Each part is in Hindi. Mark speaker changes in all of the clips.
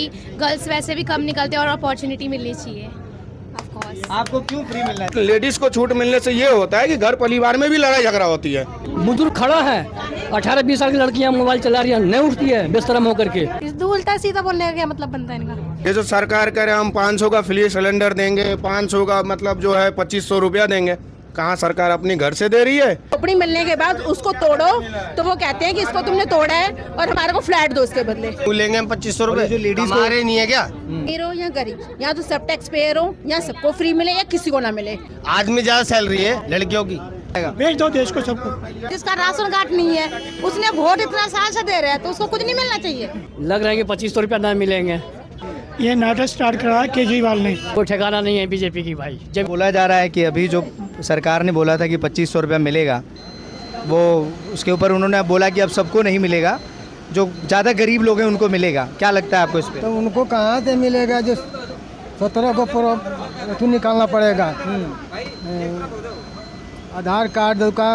Speaker 1: गर्ल्स वैसे भी कम निकलते हैं और अपॉर्चुनिटी मिलनी चाहिए।
Speaker 2: आपको क्यों फ्री मिलना चाहिए?
Speaker 3: लेडीज को छूट मिलने से ये होता है कि घर परिवार में भी लड़ाई झगड़ा होती है।
Speaker 4: बुजुर्ग खड़ा है, 18-20 साल की लड़कियां मोबाइल चला रही है, नहीं उठती है बिस्तर में होकर के।
Speaker 1: उल्टा सीधा बोलने का क्या मतलब बनता है इनका?
Speaker 3: ये जो सरकार कह रहे हैं हम 500 का फ्री सिलेंडर देंगे, 500 का मतलब जो है 2500 रुपया देंगे, कहाँ सरकार अपनी घर से दे रही है?
Speaker 5: खोपड़ी मिलने के बाद उसको तोड़ो तो वो कहते हैं कि इसको तुमने तोड़ा है और हमारे को फ्लैट दो इसके बदले।
Speaker 2: लेंगे हम 2500 रुपए। जो लेडीज को नहीं है क्या?
Speaker 5: अमीर हो या गरीब, या तो सब टैक्स पेयर हो या सबको फ्री मिले या किसी को ना मिले।
Speaker 2: आदमी ज्यादा सैलरी है लड़कियों की,
Speaker 4: भेज दो देश को सबको।
Speaker 5: जिसका राशन कार्ड नहीं है उसने वोट इतना साल से दे रहे हैं तो उसको कुछ नहीं मिलना चाहिए।
Speaker 4: लग रहा है कि 2500 रुपया ना मिलेंगे।
Speaker 6: ये नाटक स्टार्ट करा है केजरीवाल ने।
Speaker 4: कोई ठिकाना नहीं है बीजेपी की भाई।
Speaker 2: जब बोला जा रहा है कि अभी जो सरकार ने बोला था कि 2500 रुपया मिलेगा, वो उसके ऊपर उन्होंने बोला कि अब सबको नहीं मिलेगा, जो ज़्यादा गरीब लोग हैं उनको मिलेगा। क्या लगता है आपको इस पर?
Speaker 7: तो उनको कहाँ से मिलेगा? जो 17 को निकालना पड़ेगा, आधार कार्ड का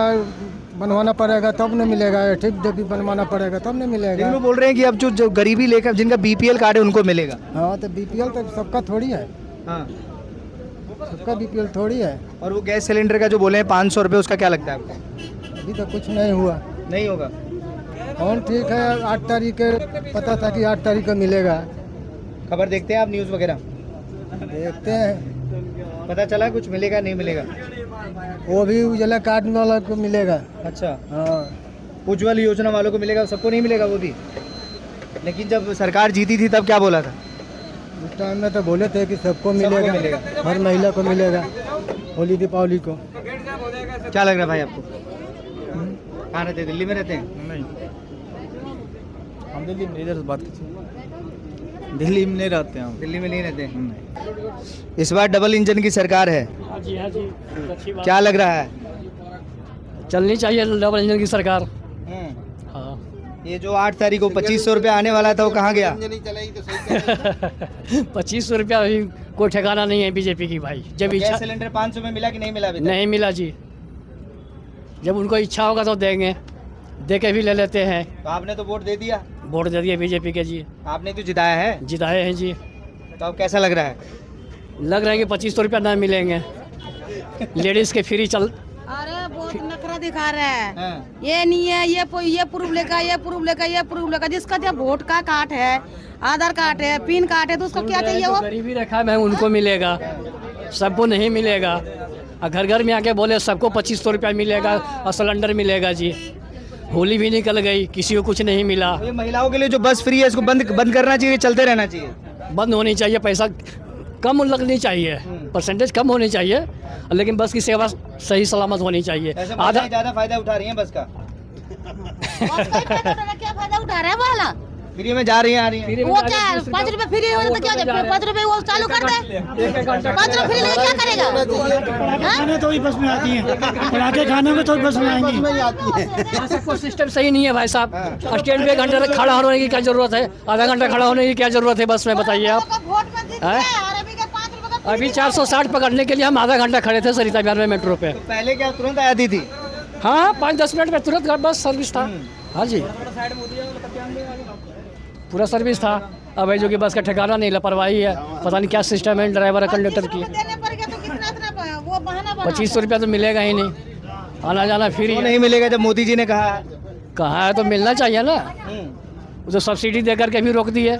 Speaker 7: बनवाना पड़ेगा तब न मिलेगा, ठीक भी बनवाना पड़ेगा तब न मिलेगा।
Speaker 2: लेकिन वो बोल रहे हैं कि अब जो गरीबी लेकर जिनका बीपीएल कार्ड है उनको मिलेगा।
Speaker 7: हाँ तो बीपीएल तो सबका थोड़ी है।
Speaker 2: हाँ,
Speaker 7: सबका बीपीएल थोड़ी है।
Speaker 2: और वो गैस सिलेंडर का जो बोले हैं 500 रुपये, उसका क्या लगता है आपको?
Speaker 7: अभी तो कुछ नहीं हुआ।
Speaker 2: नहीं होगा।
Speaker 7: और ठीक है, 8 तारीख के पता था कि 8 तारीख को मिलेगा।
Speaker 2: खबर देखते हैं आप, न्यूज़ वगैरह
Speaker 7: देखते हैं,
Speaker 2: पता चला कुछ मिलेगा नहीं मिलेगा?
Speaker 7: वो भी उजाला कार्ड वाला को मिलेगा।
Speaker 2: अच्छा,
Speaker 7: हाँ
Speaker 2: उज्ज्वल योजना वालों को मिलेगा, सबको नहीं मिलेगा वो भी। लेकिन जब सरकार जीती थी तब क्या बोला था?
Speaker 7: उस टाइम में तो बोले थे कि सबको मिलेगा, हर महिला को मिलेगा, होली दीपावली को।
Speaker 2: क्या लग रहा है भाई आपको? कहाँ रहते हैं? दिल्ली में रहते हैं?
Speaker 6: नहीं, हम दिल्ली में इधर बात कीजिए।
Speaker 2: दिल्ली में नहीं रहते हैं, दिल्ली में नहीं रहते हैं। इस बार डबल इंजन की सरकार है,
Speaker 4: हाँ जी, हाँ जी, अच्छी बात।
Speaker 2: क्या लग रहा है?
Speaker 4: चलनी चाहिए डबल इंजन की सरकार। हाँ।
Speaker 2: ये जो 8 तारीख को 2500 रुपया आने वाला था वो कहाँ गया?
Speaker 4: 2500 रुपया अभी कोई ठिकाना नहीं है बीजेपी की भाई। जब
Speaker 2: गैस
Speaker 4: इच्छा
Speaker 2: सिलेंडर 500 में मिला कि नहीं मिला अभी तक?
Speaker 4: नहीं मिला जी, जब उनको इच्छा होगा तो देंगे, दे के भी ले लेते हैं।
Speaker 2: तो आपने तो वोट दे दिया?
Speaker 4: वोट दे दिए बीजेपी के जी,
Speaker 2: आपने तो जिताया है,
Speaker 4: जिताए हैं जी।
Speaker 2: तो अब कैसा लग रहा है?
Speaker 4: लग रहा है कि 2500 रुपया ना मिलेंगे। लेडीज के फ्री चल।
Speaker 5: अरे बहुत नखरा दिखा रहा है।
Speaker 2: हाँ।
Speaker 5: ये नहीं है, ये प्रूफ लेगा, ये प्रूफ लेगा, ये प्रूफ लेगा। जिसका जब वोट का कार्ड है, आधार कार्ड है, पिन कार्ड है, तो उसको क्या चाहिए? वो
Speaker 4: गरीबी रेखा में उनको मिलेगा, सबको नहीं मिलेगा। और घर घर में आके बोले सबको 2500 रुपया मिलेगा और सिलेंडर मिलेगा जी। होली भी निकल गई, किसी को कुछ नहीं मिला।
Speaker 2: ये महिलाओं के लिए जो बस फ्री है इसको बंद करना चाहिए, चलते रहना चाहिए?
Speaker 4: बंद होनी चाहिए, पैसा कम लगनी चाहिए, परसेंटेज कम होनी चाहिए, लेकिन बस की सेवा सही सलामत होनी चाहिए।
Speaker 2: आधा ज़्यादा फायदा उठा रही है बस का।
Speaker 5: क्या फायदा उठा रहा है वाला?
Speaker 2: फ्री में जा रही है, आ रही है।
Speaker 5: वो क्या 5 रुपए फ्री हो तो क्या? 5 रुपए वो चालू कर दे। 5 रुपए फ्री लेके क्या करेगा?
Speaker 6: खाने तो ही बस में आती हैं, पटाखे खाने में तो बस में आएंगी।
Speaker 4: सबको सिस्टम सही नहीं है भाई साहब। स्टैंड पे घंटे तक खड़ा होने की क्या जरूरत है? आधा घंटा खड़ा होने की क्या जरूरत है बस में, बताइए आप। अभी 460 पकड़ने के लिए हम आधा घंटा खड़े थे सरिता बिहार में मेट्रो पे।
Speaker 2: पहले क्या तुरंत आती थी?
Speaker 4: हाँ, 5-10 मिनट में तुरंत बस सर्विस था। हाँ जी, पूरा सर्विस था। अब जो कि बस का ठिकाना नहीं, लापरवाही है, पता नहीं क्या सिस्टम है ड्राइवर कंडक्टर की। 2500 रुपया तो मिलेगा ही नहीं, आना जाना फ्री
Speaker 2: नहीं मिलेगा। जब मोदी जी ने कहा
Speaker 4: है तो मिलना चाहिए ना। तो सब्सिडी दे करके भी रोक दी है।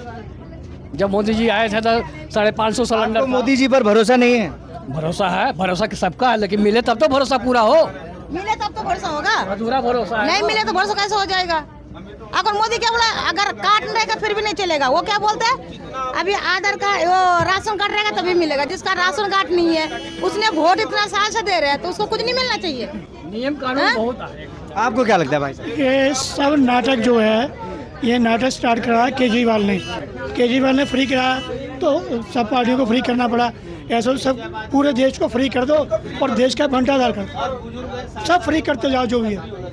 Speaker 4: जब मोदी जी आए थे तो 550 सिलेंडर।
Speaker 2: तो मोदी जी पर भरोसा नहीं है?
Speaker 4: भरोसा है, भरोसा सबका है, लेकिन मिले तब तो भरोसा पूरा हो।
Speaker 5: मिले तब तो भरोसा होगा,
Speaker 4: अधूरा भरोसा है।
Speaker 5: नहीं मिले तो भरोसा कैसे हो जाएगा? अगर मोदी क्या बोला, अगर कार्ड नहीं रहेगा फिर भी नहीं चलेगा। वो क्या बोलते हैं, अभी आधार कार्ड, वो राशन कार्ड रहेगा तभी मिलेगा। जिसका राशन कार्ड नहीं है उसने वोट इतना साल से दे रहे हैं तो उसको कुछ नहीं मिलना चाहिए।
Speaker 4: नियम कानून बहुत है।
Speaker 2: आपको क्या लगता है भाई?
Speaker 6: ये सब नाटक जो है, ये नाटक स्टार्ट करा है केजरीवाल ने। केजरीवाल ने फ्री कराया तो सब पार्टियों को फ्री करना पड़ा। ऐसा सब पूरे देश को फ्री कर दो और देश का भंडार कर दो, सब फ्री करते जाओ जो भी है।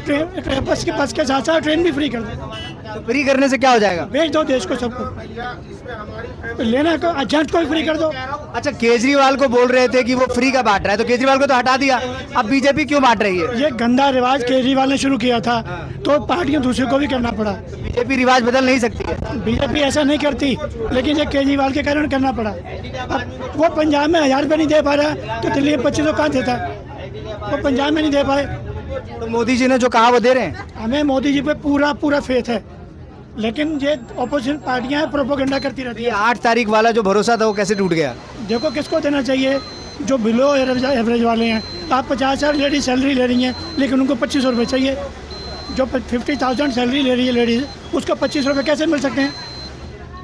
Speaker 6: ट्रेन बस के साथ साथ ट्रेन भी फ्री कर दो।
Speaker 2: तो फ्री करने से क्या हो जाएगा?
Speaker 6: बेच दो देश को, सबको लेना को एजेंट को भी फ्री कर दो।
Speaker 2: अच्छा, केजरीवाल को बोल रहे थे कि वो फ्री का बांट रहा है, तो केजरीवाल को तो हटा दिया, अब बीजेपी क्यों बांट रही है?
Speaker 6: ये गंदा रिवाज केजरीवाल ने शुरू किया था, तो पार्टियों दूसरे को भी करना पड़ा।
Speaker 2: बीजेपी रिवाज बदल नहीं सकती है।
Speaker 6: बीजेपी ऐसा नहीं करती, लेकिन ये केजरीवाल के कारण करना पड़ा। अब वो पंजाब में 1000 रुपये नहीं दे पा रहा, तो दिल्ली में 2500 कहाँ देता? वो पंजाब में नहीं दे पाए।
Speaker 2: तो मोदी जी ने जो कहा वो दे रहे हैं।
Speaker 6: हमें मोदी जी पे पूरा पूरा फेथ है, लेकिन ये ऑपोजिशन पार्टियां प्रोपोगंडा करती रहती
Speaker 2: ये
Speaker 6: है।
Speaker 2: 8 तारीख वाला जो भरोसा था वो कैसे टूट गया?
Speaker 6: देखो किसको देना चाहिए, जो बिलो एवरेज वाले हैं। आप 50,000 लेडीज सैलरी ले रही हैं, लेकिन उनको 2500 रुपये चाहिए। जो 50,000 सैलरी ले रही है लेडीज, उसको 2500 रुपये कैसे मिल सकते हैं?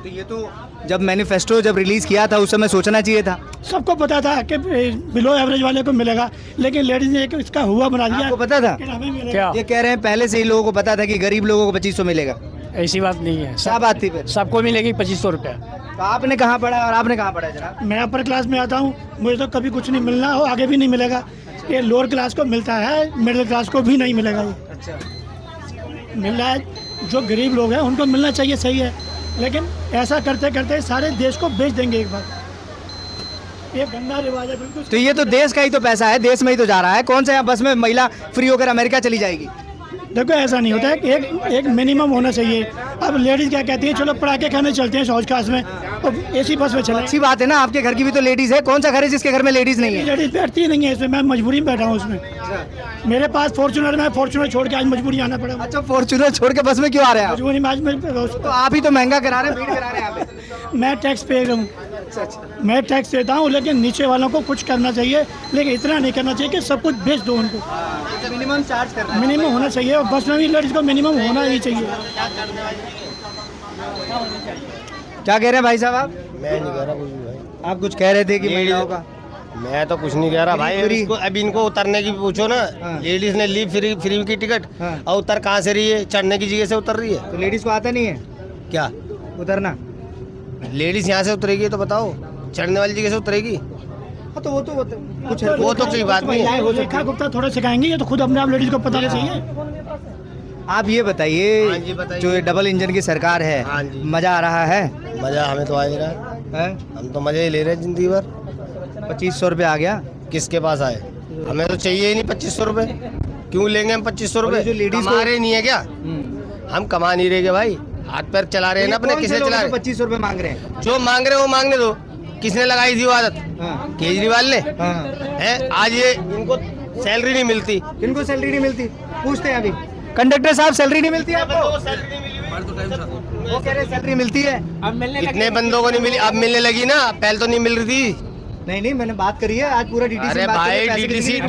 Speaker 2: तो ये तो जब मैनिफेस्टो जब रिलीज किया था उस समय सोचना चाहिए था।
Speaker 6: सबको पता था कि बिलो एवरेज वाले को मिलेगा, लेकिन लेडीज ने इसका हुआ बना दिया।
Speaker 2: आपको पता था?
Speaker 6: कि हमें मिलेगा।
Speaker 4: क्या
Speaker 2: ये कह रहे हैं पहले से ही लोगों को पता था कि गरीब लोगों को 2500 मिलेगा।
Speaker 4: ऐसी बात नहीं है,
Speaker 2: क्या बात थी फिर?
Speaker 4: सबको मिलेगी 2500 रुपया।
Speaker 2: तो आपने कहाँ पढ़ा और आपने कहाँ पढ़ा जनाब?
Speaker 6: मैं अपर क्लास में आता हूँ, मुझे तो कभी कुछ नहीं मिलना हो, आगे भी नहीं मिलेगा। ये लोअर क्लास को मिलता है, मिडिल क्लास को भी नहीं मिलेगा। ये
Speaker 2: अच्छा,
Speaker 6: मिल रहा है, जो गरीब लोग हैं उनको मिलना चाहिए, सही है, लेकिन ऐसा करते करते सारे देश को बेच देंगे एक बार। ये गंदा रिवाज है बिल्कुल।
Speaker 2: तो ये तो देश का ही तो पैसा है, देश में ही तो जा रहा है। कौन सा यहाँ बस में महिला फ्री होकर अमेरिका चली जाएगी?
Speaker 6: देखो ऐसा नहीं होता है कि एक मिनिमम होना चाहिए। अब लेडीज क्या कहती है, चलो पटाखे खाने चलते हैं शौच क्लास में, और एसी बस में चले।
Speaker 2: अच्छी बात है ना, आपके घर की भी तो लेडीज है। कौन सा घर है जिसके घर में लेडीज नहीं है?
Speaker 6: लेडीज बैठती ही नहीं है इसमें, मैं मजबूरी में बैठा हूँ उसमें। मेरे पास फॉर्चूनर, मैं फॉर्चूनर छोड़ के आज मजबूरी आना पड़ा।
Speaker 2: अच्छा, फॉर्चूनर छोड़ के बस में क्यों आ रहे हैं आप?
Speaker 6: मजबूरी में आज
Speaker 2: तो आप ही तो महंगा करा रहे हैं, भीड़ करा रहे हैं यहाँ पे।
Speaker 6: मैं टैक्स पे हूँ, मैं टैक्स देता हूँ, लेकिन नीचे वालों को कुछ करना चाहिए, लेकिन इतना नहीं करना चाहिए कि सब कुछ बेच दो उनको।
Speaker 2: मिनिमम चार्ज करना है।
Speaker 6: मिनिमम होना चाहिए, और बस में भी लेडीज को मिनिमम होना ही चाहिए।
Speaker 2: क्या कह रहे हैं भाई साहब आप?
Speaker 3: मैं नहीं कह रहा कुछ भी भाई।
Speaker 2: आप कुछ कह रहे थे कि महिलाओं का।
Speaker 3: मैं तो कुछ नहीं कह रहा भाई।
Speaker 2: फ्री।
Speaker 3: अब इनको उतरने की पूछो ना।
Speaker 2: हाँ।
Speaker 3: लेडीज ने ली फ्री की टिकट,
Speaker 2: हाँ।
Speaker 3: और उतर कहाँ से रही है? चढ़ने की जगह से उतर रही है
Speaker 2: तो लेडीज को आता नहीं है
Speaker 3: क्या?
Speaker 2: उतरना?
Speaker 3: लेडीज यहाँ से उतरेगी तो बताओ, चढ़ने वाली जगह से उतरेगी?
Speaker 2: हाँ, तो वो तो कुछ
Speaker 3: वो तो कोई बात नहीं है।
Speaker 6: रेखा गुप्ता थोड़ा सिखाएंगे, ये तो खुद अपने आप लेडीज को पता नहीं चाहिए।
Speaker 2: आप ये
Speaker 3: हाँ जी,
Speaker 2: बताइए,
Speaker 3: बताइए।
Speaker 2: जो ये डबल इंजन की सरकार है,
Speaker 3: हाँ जी।
Speaker 2: मजा आ रहा है?
Speaker 3: मजा हमें तो आ ही रहा है।
Speaker 2: हैं?
Speaker 3: हम तो मजे ही ले रहे हैं जिंदगी भर।
Speaker 2: 2500 रुपये आ गया।
Speaker 3: किसके पास आए? हमें तो चाहिए ही नहीं 2500 रुपए। क्यों लेंगे हम 2500 रुपए?
Speaker 2: जो ladies को-
Speaker 3: कमा रहे नहीं है क्या? हम कमा नहीं रहे भाई, हाथ पैर चला रहे हैं ना अपने। किसे चला रहे?
Speaker 2: 2500 रुपये मांग रहे हैं।
Speaker 3: जो मांग रहे हैं वो मांगने दो। किसने लगाई थी वो आदत?
Speaker 2: हाँ।
Speaker 3: केजरीवाल ने।
Speaker 2: हाँ।
Speaker 3: है आज ये इनको सैलरी नहीं मिलती।
Speaker 2: किनको सैलरी नहीं मिलती? पूछते हैं अभी। कंडक्टर साहब, सैलरी नहीं मिलती आपको? वो कह रहे सैलरी मिलती है।
Speaker 3: कितने बंदों को नहीं मिली? अब मिलने लगी ना, पहले तो नहीं मिल रही थी।
Speaker 2: नहीं, मैंने बात करी है आज पूरा डीटीसी।
Speaker 3: अरे भाई डीटीसी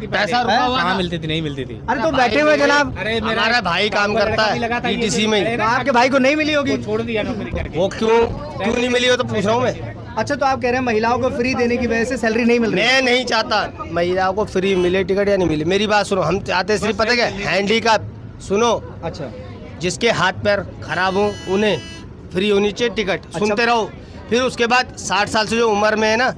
Speaker 3: पैसा रुका हुआ
Speaker 8: कहाँ
Speaker 3: था।
Speaker 8: मिलती थी? नहीं मिलती थी।
Speaker 2: अरे तो बैठे हुए जनाब,
Speaker 3: हमारा भाई काम करता है डीटीसी में ही।
Speaker 2: तो आपके भाई को नहीं मिली होगी।
Speaker 8: छोड़ दिया नौकरी करके।
Speaker 3: वो क्यों नहीं मिली हो तो पूछ रहा हूँ मैं।
Speaker 2: अच्छा, तो आप कह रहे हैं महिलाओं को फ्री देने की वजह से सैलरी नहीं मिल रही?
Speaker 3: मैं नहीं चाहता महिलाओं को फ्री मिले टिकट या नहीं मिले। मेरी बात सुनो, हम चाहते सिर्फ पता क्या, हैंडीकैप। सुनो,
Speaker 2: अच्छा,
Speaker 3: जिसके हाथ पैर खराब हो उन्हें फ्री होनी चाहिए टिकट। सुनते रहो। फिर उसके बाद 60 साल से जो उम्र में है ना,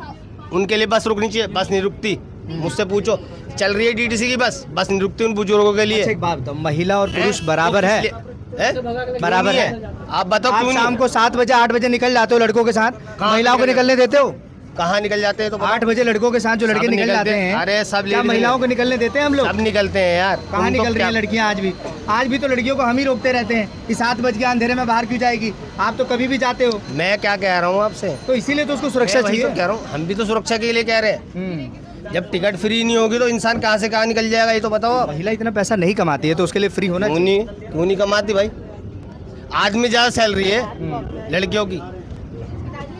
Speaker 3: उनके लिए बस रुकनी चाहिए। बस नहीं रुकती, मुझसे पूछो। चल रही है डीटीसी की बस नहीं रुकती उन बुजुर्गों के लिए।
Speaker 2: अच्छा, एक बात बताओ, महिला और पुरुष बराबर है? बराबर है।
Speaker 3: आप बताओ
Speaker 2: आप
Speaker 3: क्यों
Speaker 2: शाम
Speaker 3: नहीं?
Speaker 2: को 7 बजे 8 बजे निकल जाते हो लड़कों के साथ,
Speaker 3: कहाँ
Speaker 2: महिलाओं को
Speaker 3: निकल
Speaker 2: निकलने देते हो?
Speaker 3: कहाँ निकल जाते हैं? तो बताओ।
Speaker 2: 8 बजे लड़कों के साथ जो लड़के
Speaker 3: सब
Speaker 2: निकल
Speaker 3: निकलते
Speaker 2: जाते
Speaker 3: हैं।
Speaker 2: हैं,
Speaker 3: अरे सब
Speaker 2: क्या
Speaker 3: लेडीज
Speaker 2: महिलाओं को निकलने देते हैं हम लोग?
Speaker 3: सब निकलते हैं यार।
Speaker 2: कहाँ
Speaker 3: तुम तो
Speaker 2: निकल रही
Speaker 3: क्या-
Speaker 2: हैं लड़कियां? आज भी तो लड़कियों को हम ही रोकते रहते हैं कि 7 बज के अंधेरे में बाहर क्यों जाएगी। आप तो कभी भी जाते हो,
Speaker 3: मैं क्या कह रहा हूँ आपसे?
Speaker 2: तो इसीलिए तो उसको सुरक्षा
Speaker 3: मैं वही
Speaker 2: चाहिए।
Speaker 3: तो कह रहा हूँ, हम भी तो सुरक्षा के लिए कह रहे हैं। जब टिकट फ्री नहीं होगी तो इंसान कहाँ से कहाँ निकल जाएगा, ये तो बताओ आप।
Speaker 2: महिला इतना पैसा नहीं कमाती है तो उसके लिए फ्री होना
Speaker 3: क्यों
Speaker 2: चाहिए।
Speaker 3: नहीं कमाती भाई? आदमी ज्यादा सैलरी है लड़कियों की।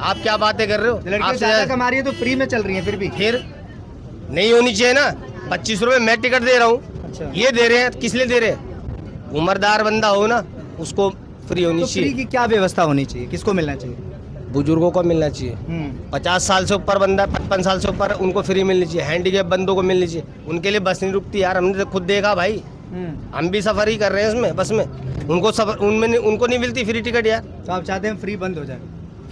Speaker 3: आप क्या बातें कर रहे हो?
Speaker 2: लड़कियां
Speaker 3: आपसे
Speaker 2: ज्यादा कमा रही है तो फ्री में चल रही है फिर
Speaker 3: नहीं होनी चाहिए ना। 25 रुपए मैं टिकट दे रहा हूँ।
Speaker 2: अच्छा।
Speaker 3: ये दे रहे हैं, किस लिए दे रहे हैं? उम्रदार बंदा हो ना, उसको फ्री होनी
Speaker 2: तो फ्री
Speaker 3: चाहिए।
Speaker 2: की क्या व्यवस्था होनी चाहिए? किसको मिलना चाहिए?
Speaker 3: बुजुर्गों को मिलना चाहिए। 50 साल से ऊपर बंदा, 55 साल से ऊपर, उनको फ्री मिलनी चाहिए। हैंडीकैप बंदों को मिलनी चाहिए, उनके लिए बस नहीं रुकती यार। हमने तो खुद देखा भाई, हम भी सफर ही कर रहे हैं उसमें, बस में। उनको सफर उनको नहीं मिलती फ्री टिकट यार।
Speaker 2: तो आप चाहते हैं फ्री बंद हो जाए?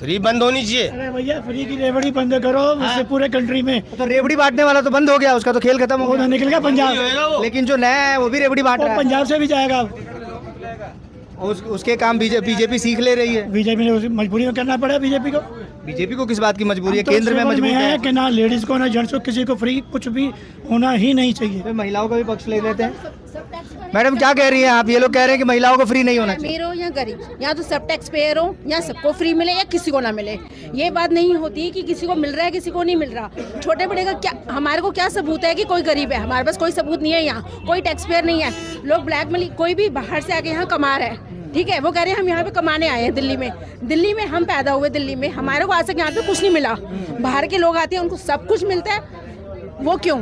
Speaker 3: फ्री बंद होनी चाहिए।
Speaker 6: अरे भैया फ्री की रेवड़ी बंद करो, उससे पूरे कंट्री में।
Speaker 2: तो रेवड़ी बांटने वाला तो बंद हो गया, उसका तो खेल खत्म हो
Speaker 6: वो
Speaker 2: गया।
Speaker 6: निकल गया पंजाब,
Speaker 2: लेकिन जो नया है वो भी रेवड़ी बांट
Speaker 6: वो
Speaker 2: रहा है।
Speaker 6: पंजाब से भी जाएगा।
Speaker 2: उसके काम बीजेपी सीख ले रही है।
Speaker 6: बीजेपी ने मजबूरी में करना पड़ा बीजेपी को।
Speaker 2: बीजेपी को किस बात की मजबूरी है?
Speaker 6: तो
Speaker 2: केंद्र में
Speaker 6: सिविल
Speaker 2: मजबूरी
Speaker 6: है
Speaker 2: है
Speaker 6: कि ना लेडीज को ना जेंट्स को किसी को फ्री कुछ भी होना ही नहीं चाहिए।
Speaker 2: तो महिलाओं का भी पक्ष ले लेते हैं। मैडम क्या कह रही हैं आप? ये लोग कह रहे हैं कि महिलाओं को फ्री नहीं होना चाहिए।
Speaker 8: अमीर हो या गरीब, या तो सब टैक्स पेयर हो या सबको फ्री मिले या किसी को ना मिले। ये बात नहीं होती कि किसी को मिल रहा है किसी को नहीं मिल रहा। छोटे बड़े का क्या, हमारे को क्या सबूत है कि कोई गरीब है? हमारे पास कोई सबूत नहीं है। यहाँ कोई टैक्स पेयर नहीं है। लोग ब्लैक मनी, कोई भी बाहर से आके यहाँ कमा रहा है, ठीक है, वो कह रहे हैं हम यहाँ पे कमाने आए हैं। दिल्ली में हम पैदा हुए, दिल्ली में हमारे को आज तक यहाँ पे कुछ नहीं मिला। बाहर के लोग आते हैं उनको सब कुछ मिलता है। वो क्यों?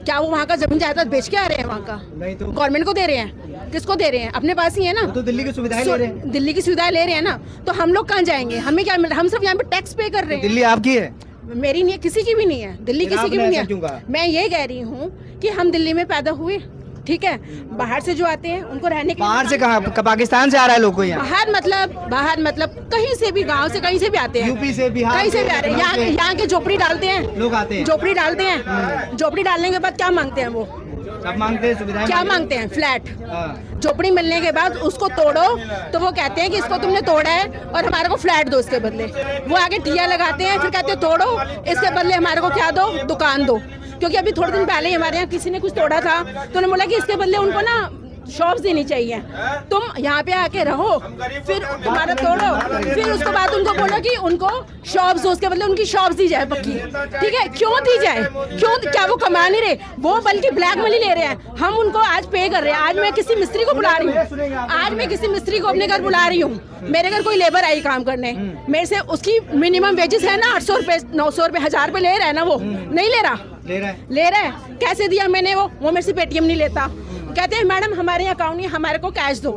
Speaker 8: क्या वो वहाँ का जमीन जायदाद बेच के आ रहे हैं? वहाँ का
Speaker 2: नहीं तो
Speaker 8: गवर्नमेंट को दे रहे हैं, किसको दे रहे हैं? अपने पास ही है ना।
Speaker 2: तो दिल्ली की सुविधाएं ले रहे हैं।
Speaker 8: दिल्ली की सुविधाएं ले रहे हैं ना, तो हम लोग कहाँ जाएंगे? हमें क्या मिल रहा है? हम सब यहाँ पे टैक्स पे कर रहे हैं।
Speaker 2: दिल्ली आपकी है?
Speaker 8: मेरी नहीं है, किसी की भी नहीं है। दिल्ली किसी की भी नहीं
Speaker 2: क्यों कहा?
Speaker 8: है। मैं ये कह रही हूँ कि हम दिल्ली में पैदा हुए, ठीक है। बाहर से जो आते हैं उनको रहने के लिए,
Speaker 2: बाहर से कहाँ? पाकिस्तान से आ रहा है लोग को यहाँ?
Speaker 8: बाहर मतलब कहीं से भी, गांव से कहीं से भी आते हैं,
Speaker 2: यूपी से, बिहार
Speaker 8: कहीं से भी आ रहे हैं। यहाँ के झोपड़ी डालते हैं,
Speaker 2: लोग आते हैं,
Speaker 8: झोपड़ी डालते हैं। झोपड़ी डालने के बाद क्या मांगते हैं? वो
Speaker 2: सब मांगते हैं, सुविधाएं
Speaker 8: क्या मांगते हैं? फ्लैट। झोपड़ी मिलने के बाद उसको तोड़ो तो वो कहते हैं कि इसको तुमने तोड़ा है और हमारे को फ्लैट दो इसके बदले। वो आगे ठिया लगाते हैं, फिर कहते हैं तोड़ो, इसके बदले हमारे को क्या दो? दुकान दो। क्योंकि अभी थोड़े दिन पहले ही हमारे यहाँ किसी ने कुछ तोड़ा था, तो उन्होंने बोला कि इसके बदले उनको ना शॉप्स देनी चाहिए। तुम यहाँ पे आके रहो, फिर तुम्हारा तोड़ो, फिर उसके बाद उनको बोलो कि उनको शॉप्स दो, उसके बदले उनकी शॉप्स दी जाए पक्की, ठीक है। क्यों दी जाए? क्यों? क्या वो कमा नहीं रहे? वो बल्कि ब्लैक मनी ले रहे हैं। हम उनको आज पे कर रहे हैं। आज मैं किसी मिस्त्री को बुला रही हूँ, आज मैं किसी मिस्त्री को अपने घर बुला रही हूँ। मेरे घर कोई लेबर आई काम करने, मेरे से उसकी मिनिमम वेजेस है ना 800 रुपए, 900 रुपए, 1000 रुपए ले रहा है ना? वो नहीं ले रहा, ले रहा है। कैसे दिया मैंने? वो मेरे से पेटीएम नहीं लेता। कहते हैं मैडम हमारे यहाँ अकाउंट नहीं, हमारे को कैश दो।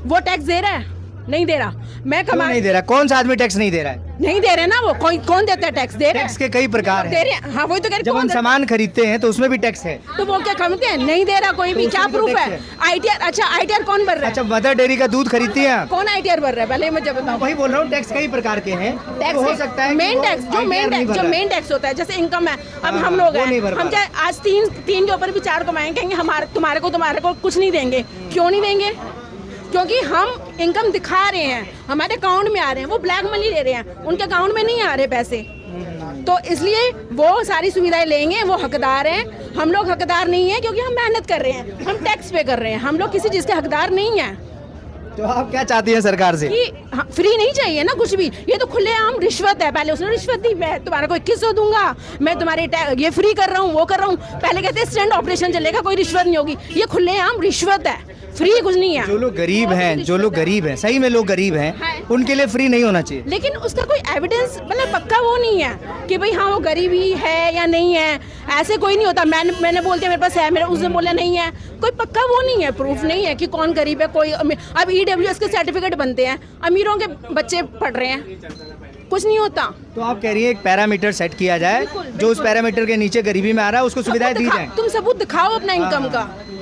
Speaker 8: वो टैक्स दे रहा है? नहीं दे रहा। मैं कमा
Speaker 2: नहीं दे रहा? कौन सा आदमी टैक्स नहीं दे रहा है?
Speaker 8: नहीं दे रहे ना। वो कौन देता है टैक्स? दे रहे हैं।
Speaker 2: टैक्स के कई प्रकार
Speaker 8: दे रहे हैं। हाँ वही तो कह रहे।
Speaker 2: जब हम सामान खरीदते हैं तो उसमें भी टैक्स है,
Speaker 8: तो वो क्या खरीदते हैं? नहीं दे रहा कोई भी। क्या प्रूफ है? ITR। अच्छा ITR कौन भर रहा है?
Speaker 2: अच्छा मदर डेयरी का दूध खरीदती हैं आप?
Speaker 8: कौन ITR भर रहा है? पहले मुझे बताओ।
Speaker 2: वही बोल रहा हूँ, टैक्स कई प्रकार के हैं।
Speaker 8: टैक्स
Speaker 2: हो सकता है
Speaker 8: मेन टैक्स, जो मेन टैक्स होता है, जैसे इनकम है। अब हम लोग हैं, हम चाहे आज तीन के ऊपर भी 4 कमाएंगे, कहेंगे हमारे तुम्हारे को कुछ नहीं देंगे। क्यों नहीं देंगे? क्योंकि हम इनकम दिखा रहे हैं, हमारे अकाउंट में आ रहे हैं। वो ब्लैक मनी ले रहे हैं, उनके अकाउंट में नहीं आ रहे पैसे। तो इसलिए वो सारी सुविधाएं लेंगे, वो हकदार हैं। हम लोग हकदार नहीं है, क्योंकि हम मेहनत कर रहे हैं, हम टैक्स पे कर रहे हैं। हम लोग किसी चीज़ के हकदार नहीं हैं।
Speaker 2: तो आप क्या चाहती हैं सरकार से?
Speaker 8: कि फ्री नहीं चाहिए ना कुछ भी। ये तो खुलेआम रिश्वत है। पहले उसने रिश्वत दी, मैं तुम्हारे को 2100 दूंगा, मैं तुम्हारे ये फ्री कर रहा हूँ, वो कर रहा हूँ। पहले कहते हैं स्टैंड ऑपरेशन चलेगा, कोई रिश्वत नहीं होगी। ये खुलेआम रिश्वत है, फ्री कुछ नहीं है।
Speaker 2: जो लोग गरीब हैं, सही में लोग गरीब हैं, उनके लिए फ्री नहीं होना चाहिए।
Speaker 8: लेकिन उसका कोई एविडेंस मतलब पक्का वो नहीं है कि भाई हाँ वो गरीब ही है या नहीं है। ऐसे कोई नहीं होता। मैंने बोलते मेरे पास है, मेरे उसने बोला नहीं है। कोई पक्का वो नहीं है, प्रूफ नहीं है कि कौन गरीब है कोई। अब EWS के सर्टिफिकेट बनते हैं, अमीरों के बच्चे पढ़ रहे हैं, कुछ नहीं होता।
Speaker 2: तो आप कह रही है एक पैरामीटर सेट किया जाए, जो उस पैरामीटर के नीचे गरीबी में आ रहा है उसको सुविधाएं दी जाए।
Speaker 8: तुम सबूत दिखाओ अपना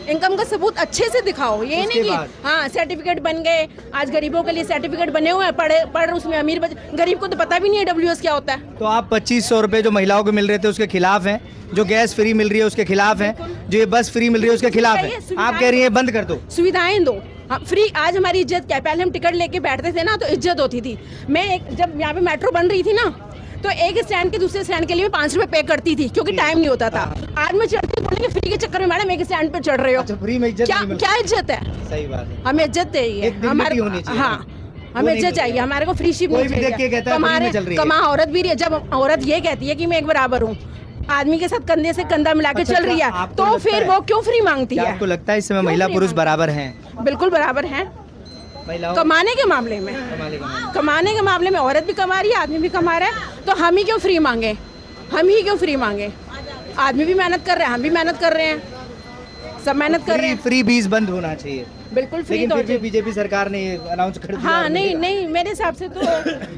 Speaker 8: इनकम का सबूत अच्छे से दिखाओ। ये नहीं कि हाँ सर्टिफिकेट बन गए, आज गरीबों के लिए सर्टिफिकेट बने हुए हैं, पढ़ उसमें अमीर गरीब को तो पता भी नहीं है EWS क्या होता है।
Speaker 2: तो आप 2500 रुपए जो महिलाओं को मिल रहे थे उसके खिलाफ हैं, जो गैस फ्री मिल रही है उसके खिलाफ हैं, जो ये बस फ्री मिल रही है उसके खिलाफ है। आप कह रही है बंद कर दो,
Speaker 8: सुविधाएं दो। फ्री आज हमारी इज्जत क्या है? पहले हम टिकट लेके बैठते थे ना तो इज्जत होती थी। जब यहाँ पे मेट्रो बन रही थी ना, तो एक स्टैंड के दूसरे स्टैंड के लिए 5 रुपए पे करती थी, क्योंकि टाइम नहीं होता था। आज मैं चढ़ती बोलेंगे फ्री के चक्कर में मैडम एक स्टैंड पे चढ़ रहे हो।
Speaker 2: अच्छा, फ्री में इज्जत
Speaker 8: क्या इज्जत है?
Speaker 2: सही बात है।
Speaker 8: हमें इज्जत चाहिए, हमारे हाँ हमें इज्जत चाहिए, हमारे को फ्री शिप नहीं चाहिए। कमा औरत भी रही है। जब औरत ये कहती है कि मैं एक बराबर हूँ, आदमी के साथ कंधे से कंधा मिला के चल रही है, तो फिर वो क्यों फ्री मांगती है?
Speaker 2: आपको लगता है इस समय महिला पुरुष बराबर हैं?
Speaker 8: बिल्कुल बराबर हैं। कमाने के मामले में औरत भी कमा रही है, आदमी भी कमा रहा है। तो हम ही क्यों फ्री मांगे? आदमी भी मेहनत कर रहे हैं, हम भी मेहनत कर रहे हैं, सब मेहनत कर रहे हैं।
Speaker 2: फ्री बीज बंद होना चाहिए।
Speaker 8: बिल्कुल फ्री।
Speaker 2: लेकिन फिर बीजेपी सरकार ने अनाउंस कर दिया।
Speaker 8: हाँ नहीं मेरे हिसाब से तो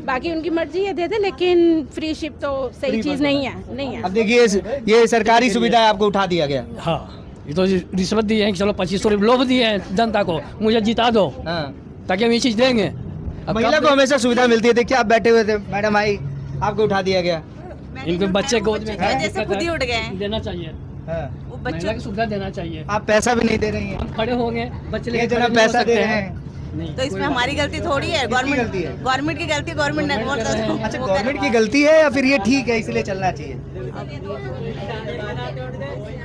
Speaker 8: बाकी उनकी मर्जी है, दे दे, लेकिन फ्री शिप तो सही चीज नहीं है।
Speaker 2: अब देखिए ये सरकारी सुविधा आपको उठा दिया गया।
Speaker 4: हाँ ये तो रिश्वत दी है कि चलो 2500 रुपये लोभ दिए हैं जनता को, मुझे जिता दो ताकि हम ये चीज देंगे।
Speaker 2: महिला को हमेशा सुविधा मिलती है। देखिए आप बैठे हुए थे, मैडम आई, आपको उठा दिया गया।
Speaker 4: इनके बच्चे गोद में
Speaker 5: जैसे खुद ही उठ गए,
Speaker 4: देना चाहिए,
Speaker 5: वो
Speaker 4: महिला की सुविधा देना चाहिए।
Speaker 2: आप पैसा भी नहीं दे रही हैं।
Speaker 4: हम खड़े होंगे, बच्चे
Speaker 2: लेके पैसा दे रहे हैं,
Speaker 5: तो इसमें हमारी गलती थोड़ी है।
Speaker 2: गलती है?
Speaker 5: गवर्नमेंट की गलती, गवर्नमेंट ने बोल
Speaker 2: अच्छा, गवर्नमेंट की गलती है या फिर ये ठीक है इसलिए चलना चाहिए?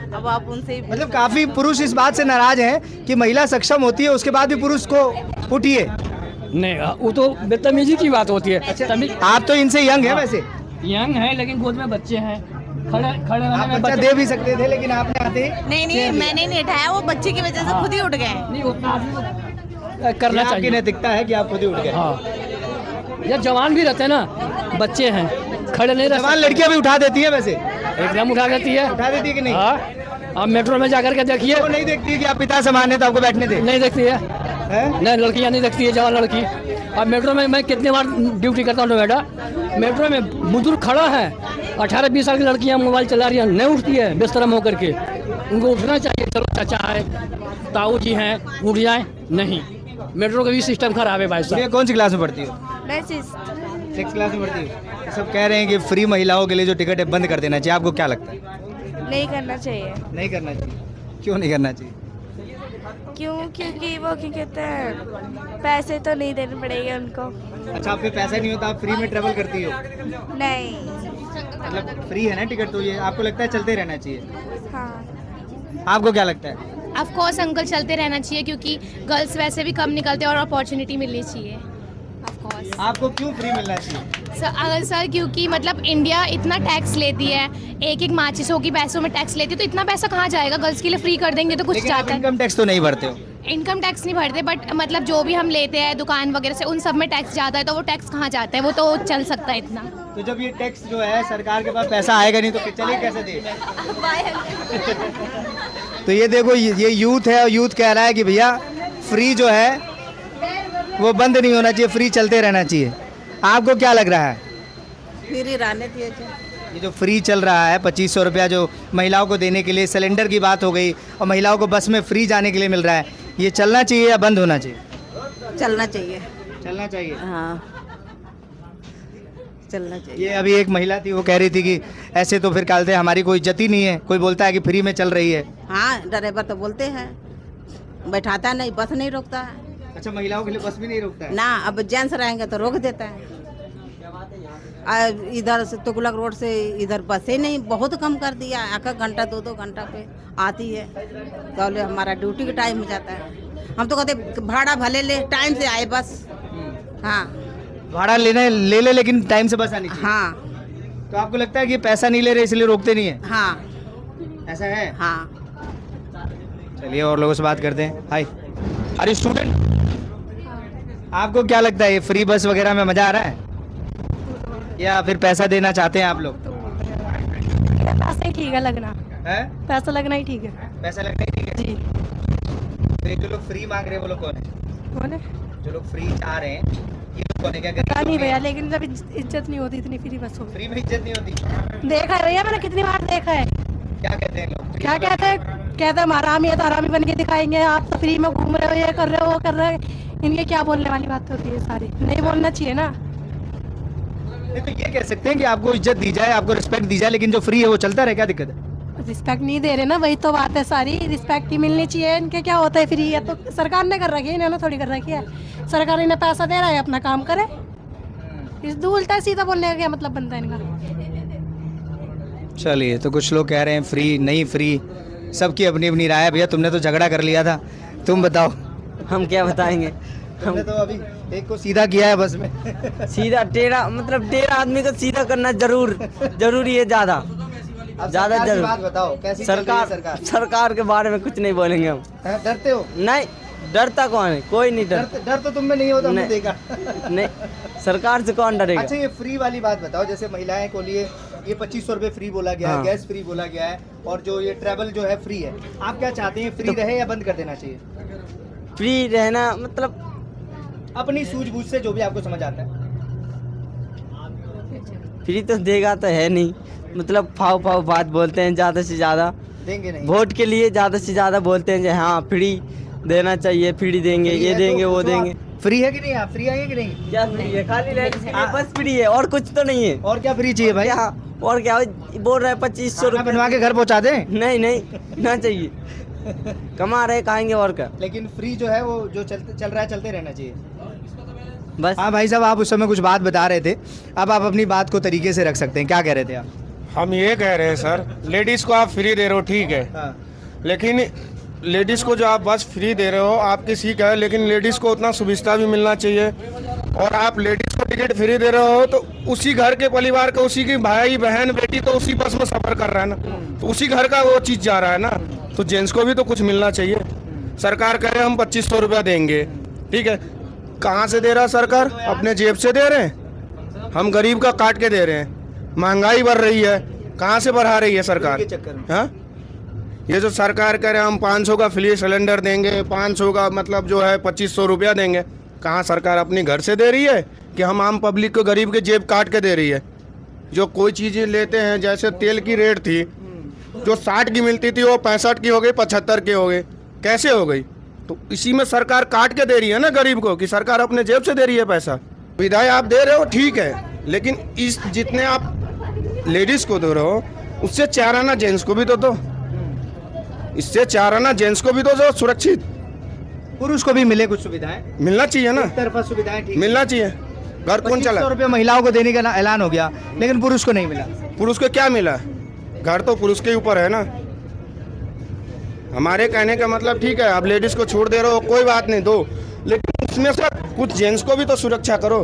Speaker 5: अब आप उनसे
Speaker 2: मतलब काफी पुरुष इस बात से नाराज हैं कि महिला सक्षम होती है उसके बाद भी पुरुष को उठिए।
Speaker 4: नहीं वो तो बदतमीजी की बात होती है।
Speaker 2: अच्छा, आप तो इनसे यंग है वैसे?
Speaker 4: यंग है लेकिन गोद में बच्चे हैं, खड़े
Speaker 2: आप बच्चा दे भी सकते थे लेकिन आपने आते ही
Speaker 5: नहीं मैंने नहीं उठाया, वो बच्चे की वजह से खुद ही उठ गए।
Speaker 4: नहीं उतना आदमी करना
Speaker 2: आपकी
Speaker 4: चाहिए।
Speaker 2: नैतिकता है कि आप खुद ही उठ गए।
Speaker 4: हाँ, या जवान भी रहते हैं ना, बच्चे हैं खड़े नहीं रह
Speaker 2: जवान लड़कियां भी उठा देती है वैसे?
Speaker 4: एकदम उठा देती है।
Speaker 2: उठा देती है कि नहीं?
Speaker 4: हाँ, आप मेट्रो में जाकर के देखिए।
Speaker 2: वो नहीं देखती है कि आप पिता समान है तो आपको बैठने दे?
Speaker 4: नहीं देखती है,
Speaker 2: हैं?
Speaker 4: नहीं लड़कियां नहीं देखती है, जवान लड़की। और मेट्रो में मैं कितनी बार ड्यूटी करता हूँ नोएडा, मेट्रो में बुजुर्ग खड़ा है, 18-20 साल की लड़कियां मोबाइल चला रही हैं, नहीं उठती है बेशरम होकर के। उनको उठना चाहिए, चलो चाचा है, ताऊ जी हैं, उठ जाए। नहीं, मेट्रो का भी सिस्टम खराब है भाई साहब।
Speaker 2: ये कौन सी क्लास में पढ़ती हो?
Speaker 5: मैं
Speaker 2: 6 क्लास में पढ़ती हो। सब कह रहे हैं कि फ्री महिलाओं के लिए जो टिकट है बंद कर देना चाहिए, आपको क्या लगता है?
Speaker 5: नहीं करना चाहिए।
Speaker 2: नहीं करना चाहिए, क्यों नहीं करना चाहिए?
Speaker 5: क्योंकि वो क्या कहते हैं, पैसे तो नहीं देने पड़ेंगे उनको।
Speaker 2: अच्छा, आप पे पैसा नहीं होता, आप फ्री में ट्रेवल करती हो?
Speaker 5: नहीं।
Speaker 2: मतलब फ्री है ना टिकट, तो ये आपको लगता है चलते रहना चाहिए?
Speaker 5: हाँ।
Speaker 2: आपको क्या लगता है?
Speaker 1: ऑफ कोर्स अंकल, चलते रहना चाहिए क्योंकि गर्ल्स वैसे भी कम निकलते हैं और अपॉर्चुनिटी मिलनी चाहिए। Of course.
Speaker 2: आपको क्यों फ्री मिलना चाहिए?
Speaker 1: सर क्योंकि मतलब इंडिया इतना टैक्स लेती है, एक माचिसों की पैसों में टैक्स लेती है, तो इतना पैसा कहाँ जाएगा? गर्ल्स के लिए फ्री कर देंगे तो कुछ जाता है।
Speaker 2: इनकम टैक्स तो नहीं भरते हो?
Speaker 1: इनकम टैक्स नहीं भरते, बट मतलब जो भी हम लेते हैं दुकान वगैरह से, उन सब में टैक्स जाता है, तो वो टैक्स कहाँ जाता है? वो तो चल सकता है इतना।
Speaker 2: तो जब ये टैक्स जो है सरकार के पास पैसा आएगा नहीं तो चले कैसे दे? तो ये देखो, ये यूथ है और यूथ कह रहा है कि भैया फ्री जो है वो बंद नहीं होना चाहिए, फ्री चलते रहना चाहिए। आपको क्या लग रहा है?
Speaker 5: फ्री रहने दिए।
Speaker 2: ये जो फ्री चल रहा है 2500 रुपया जो महिलाओं को देने के लिए, सिलेंडर की बात हो गई और महिलाओं को बस में फ्री जाने के लिए मिल रहा है, ये चलना चाहिए या बंद होना चाहिए?
Speaker 5: चलना चाहिए।
Speaker 2: चलना चाहिए।
Speaker 5: हाँ, चलना चाहिए।
Speaker 2: ये अभी एक महिला थी, वो कह रही थी कि ऐसे तो फिर कहते हैं हमारी कोई इज्जत ही नहीं है, कोई बोलता है कि फ्री में चल रही है।
Speaker 5: हाँ, ड्राइवर तो बोलते हैं, बैठाता नहीं, बस नहीं रोकता है।
Speaker 2: अच्छा, महिलाओं के लिए बस भी नहीं रोकता है?
Speaker 5: ना, अब जेंट्स रहेंगे तो रोक देता है। इधर से तुगलक रोड से इधर बसें नहीं, बहुत कम कर दिया। 1 घंटा 2-2 घंटा पे आती है, तो हमारा ड्यूटी का टाइम हो जाता है। हम तो कहते भाड़ा भले ले, टाइम से आए बस। हाँ,
Speaker 2: भाड़ा ले ले लेकिन टाइम से बस आनी चाहिए।
Speaker 5: हाँ।
Speaker 2: तो आपको लगता है कि पैसा नहीं ले रहे इसलिए रोकते नहीं है?
Speaker 5: हाँ,
Speaker 2: ऐसा है?
Speaker 5: हाँ।
Speaker 2: चलिए और लोगों से बात करते हैं। हाय, अरे स्टूडेंट, आपको क्या लगता है ये फ्री बस वगैरह में मजा आ रहा है या फिर पैसा देना चाहते हैं आप लोग?
Speaker 1: पैसा ही ठीक है लगना
Speaker 2: है?
Speaker 1: पैसा लगना ही ठीक है।
Speaker 2: पैसा लगना ही ठीक है
Speaker 1: जी।
Speaker 2: तो ये जो लोग फ्री मांग रहे हैं वो लोग कौन है?
Speaker 1: कौन है?
Speaker 2: जो लोग फ्री चाह रहे हैं ये लोग कौन है? क्या
Speaker 1: पता नहीं भैया, लेकिन जब इज्जत नहीं होती इतनी फ्री बसों में।
Speaker 2: फ्री में इज्जत नहीं होती?
Speaker 1: देखा है भैया, मैंने कितनी बार देखा है।
Speaker 2: क्या कहते हैं लोग?
Speaker 1: क्या कहते हैं हम हरामी है तो हरामी बन के दिखाएंगे, आप तो फ्री में घूम रहे हो, ये कर रहे हो, वो कर रहे हो। इनके क्या बोलने वाली बात होती है? सारी नहीं बोलना चाहिए ना।
Speaker 2: नहीं तो ये कह सकते हैं कि आपको इज्जत दी जाए, आपको रिस्पेक्ट दी जाए, लेकिन जो फ्री है वो चलता रहे, क्या दिक्कत है?
Speaker 1: रिस्पेक्ट नहीं दे रहे ना, वही तो बात है सारी। रिस्पेक्ट ही मिलनी चाहिए। इनके क्या होता है फ्री है तो सरकार ने कर रखी है, इन्होंने थोड़ी कर रखी है। सरकार इन्हें पैसा दे रहा है, अपना काम करे। इस उल्टा सीधा बोलने का क्या मतलब बनता है इनका?
Speaker 2: चलिए, तो कुछ लोग कह रहे हैं फ्री नहीं फ्री, सबकी अपनी अपनी राय है। भैया तुमने तो झगड़ा कर लिया था, तुम बताओ।
Speaker 9: हम क्या बताएंगे?
Speaker 2: हमने तो अभी एक को सीधा किया है बस में।
Speaker 9: सीधा टेढ़ा, मतलब टेढ़ा आदमी को सीधा करना जरूरी है, ज्यादा जरूर।
Speaker 2: बात बताओ, कैसी
Speaker 9: सरकार के बारे में कुछ नहीं बोलेंगे हम।
Speaker 2: डरते हो?
Speaker 9: नहीं, डरता कौन है? कोई नहीं डरता।
Speaker 2: डर तो तुम में नहीं होता, हमने देखा।
Speaker 9: नहीं, सरकार से कौन डरेगा?
Speaker 2: अच्छा, ये फ्री वाली बात बताओ, जैसे महिलाएं को लिए ये 2500 रुपए फ्री बोला गया है, गैस फ्री बोला गया है, और जो ये ट्रैवल जो है फ्री है, आप क्या चाहते हैं, फ्री रहे या बंद कर देना चाहिए?
Speaker 9: फ्री रहना, मतलब
Speaker 2: अपनी सूझबूझ से जो भी आपको समझ आता है।
Speaker 9: फ्री तो देगा तो है नहीं, मतलब फाव बात बोलते हैं, ज़्यादा से ज़्यादा
Speaker 2: देंगे नहीं।
Speaker 9: वोट के लिए ज़्यादा से ज़्यादा बोलते हैं कि हाँ फ्री देना चाहिए, फ्री देंगे, ये देंगे, वो देंगे।
Speaker 2: फ्री है कि नहीं? आप फ्री आएंगे कि नहीं?
Speaker 9: क्या फ्री है? खाली रहने बस फ्री है, और कुछ तो नहीं है।
Speaker 2: और क्या फ्री चाहिए भाई?
Speaker 9: और क्या बोल रहा है? 2500 रुपये
Speaker 2: बनवा के घर पहुंचा दें?
Speaker 9: नहीं, ना चाहिए। कमा रहे खाएंगे और क्या।
Speaker 2: लेकिन फ्री जो है वो जो चल रहा है चलते रहना चाहिए।
Speaker 9: बस
Speaker 2: हाँ भाई साहब, आप उस समय कुछ बात बता रहे थे, अब आप अपनी बात को तरीके से रख सकते हैं। क्या कह रहे थे आप?
Speaker 10: हम ये कह रहे हैं सर, लेडीज़ को आप फ्री दे रहे हो ठीक है,
Speaker 2: हाँ।
Speaker 10: लेकिन लेडीज़ को जो आप बस फ्री दे रहे हो आपकी ठीक है, लेकिन लेडीज़ को उतना सुविधा भी मिलना चाहिए। और आप लेडीज़ को टिकट फ्री दे रहे हो तो उसी घर के परिवार का, उसी की भाई बहन बेटी तो उसी बस में सफ़र कर रहा है ना, तो उसी घर का वो चीज़ जा रहा है ना, तो जेंट्स को भी तो कुछ मिलना चाहिए। सरकार कह रहे हम 2500 रुपया देंगे, ठीक है, कहाँ से दे रहा है सरकार? अपने जेब से दे रहे हैं, हम गरीब का काट के दे रहे हैं। महंगाई बढ़ रही है, कहाँ से बढ़ा रही है सरकार? हाँ, ये जो सरकार कह रहे हैं हम 500 का फ्री सिलेंडर देंगे, 500 का मतलब जो है 2500 रुपया देंगे, कहाँ सरकार अपनी घर से दे रही है कि हम आम पब्लिक को, गरीब के जेब काट के दे रही है? जो कोई चीज़ें लेते हैं, जैसे तेल की रेट थी जो 60 की मिलती थी वो 65 की हो गई, 75 की हो गई, कैसे हो गई? तो इसी में सरकार काट के दे रही है ना गरीब को, कि सरकार अपने जेब से दे रही है पैसा। सुविधाएं आप दे रहे हो ठीक है, लेकिन इस जितने आप लेडीज़ को दे रहे हो उससे 4 आना जेंट्स को भी तो दो, इससे 4 आना जेंट्स को भी तो दो सुरक्षित।
Speaker 2: पुरुष को भी मिले कुछ सुविधाएं,
Speaker 10: मिलना चाहिए ना,
Speaker 2: एक तरफा सुविधाएं ठीक है।
Speaker 10: मिलना चाहिए। घर कौन चला?
Speaker 2: 2500 रुपये महिलाओं को देने का ऐलान हो गया, लेकिन पुरुष को नहीं मिला।
Speaker 10: पुरुष को क्या मिला? घर तो पुरुष के ऊपर है ना। हमारे कहने का मतलब ठीक है, आप लेडीज़ को छोड़ दे रहे हो कोई बात नहीं, दो, लेकिन उसमें से कुछ जेंट्स को भी तो सुरक्षा करो।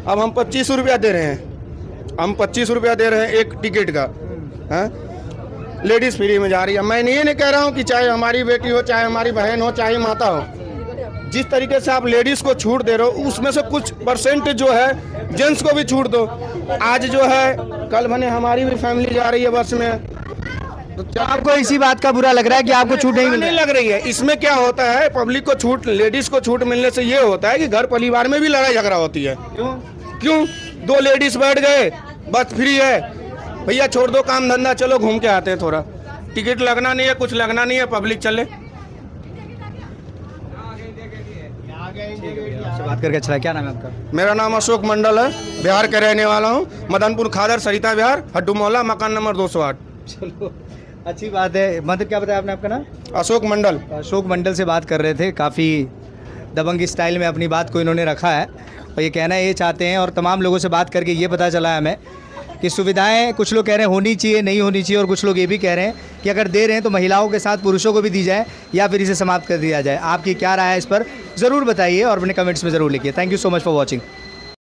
Speaker 10: अब हम 25 रुपया दे रहे हैं, हम 25 रुपया दे रहे हैं एक टिकट का, हाँ, लेडीज़ फ्री में जा रही है। मैं ये नहीं कह रहा हूँ कि चाहे हमारी बेटी हो, चाहे हमारी बहन हो, चाहे माता हो, जिस तरीके से आप लेडीज़ को छूट दे रहे हो उसमें से कुछ परसेंट जो है जेंट्स को भी छूट दो। आज जो है कल बने हमारी भी फैमिली जा रही है बस में,
Speaker 2: तो आपको इसी बात का बुरा लग रहा है कि आपको छूट नहीं
Speaker 10: लग रही है? इसमें क्या होता है, पब्लिक को छूट, लेडीज़ को छूट मिलने से ये होता है कि घर परिवार में भी लड़ाई झगड़ा होती है। क्यों? 2 लेडीज़ बैठ गए, बस फ्री है, भैया छोड़ दो काम धंधा, चलो घूम के आते हैं, थोड़ा टिकट लगना नहीं है, कुछ लगना नहीं है, पब्लिक चले।
Speaker 2: आपसे बात करके अच्छा, क्या नाम है आपका?
Speaker 10: मेरा नाम अशोक मंडल है, बिहार के रहने वाला हूँ, मदनपुर खादर सरिता बिहार, हड्डू मोहल्ला, मकान नंबर 208।
Speaker 2: चलो अच्छी बात है। मतलब क्या बताया आपने आपका नाम?
Speaker 10: अशोक मंडल।
Speaker 2: अशोक मंडल से बात कर रहे थे, काफ़ी दबंग स्टाइल में अपनी बात को इन्होंने रखा है और ये कहना ये चाहते हैं, और तमाम लोगों से बात करके ये पता चला है हमें कि सुविधाएं कुछ लोग कह रहे हैं होनी चाहिए, नहीं होनी चाहिए, और कुछ लोग ये भी कह रहे हैं कि अगर दे रहे हैं तो महिलाओं के साथ पुरुषों को भी दी जाए या फिर इसे समाप्त कर दिया जाए। आपकी क्या राय है इस पर ज़रूर बताइए और अपने कमेंट्स में ज़रूर लिखिए। Thank you so much for watching.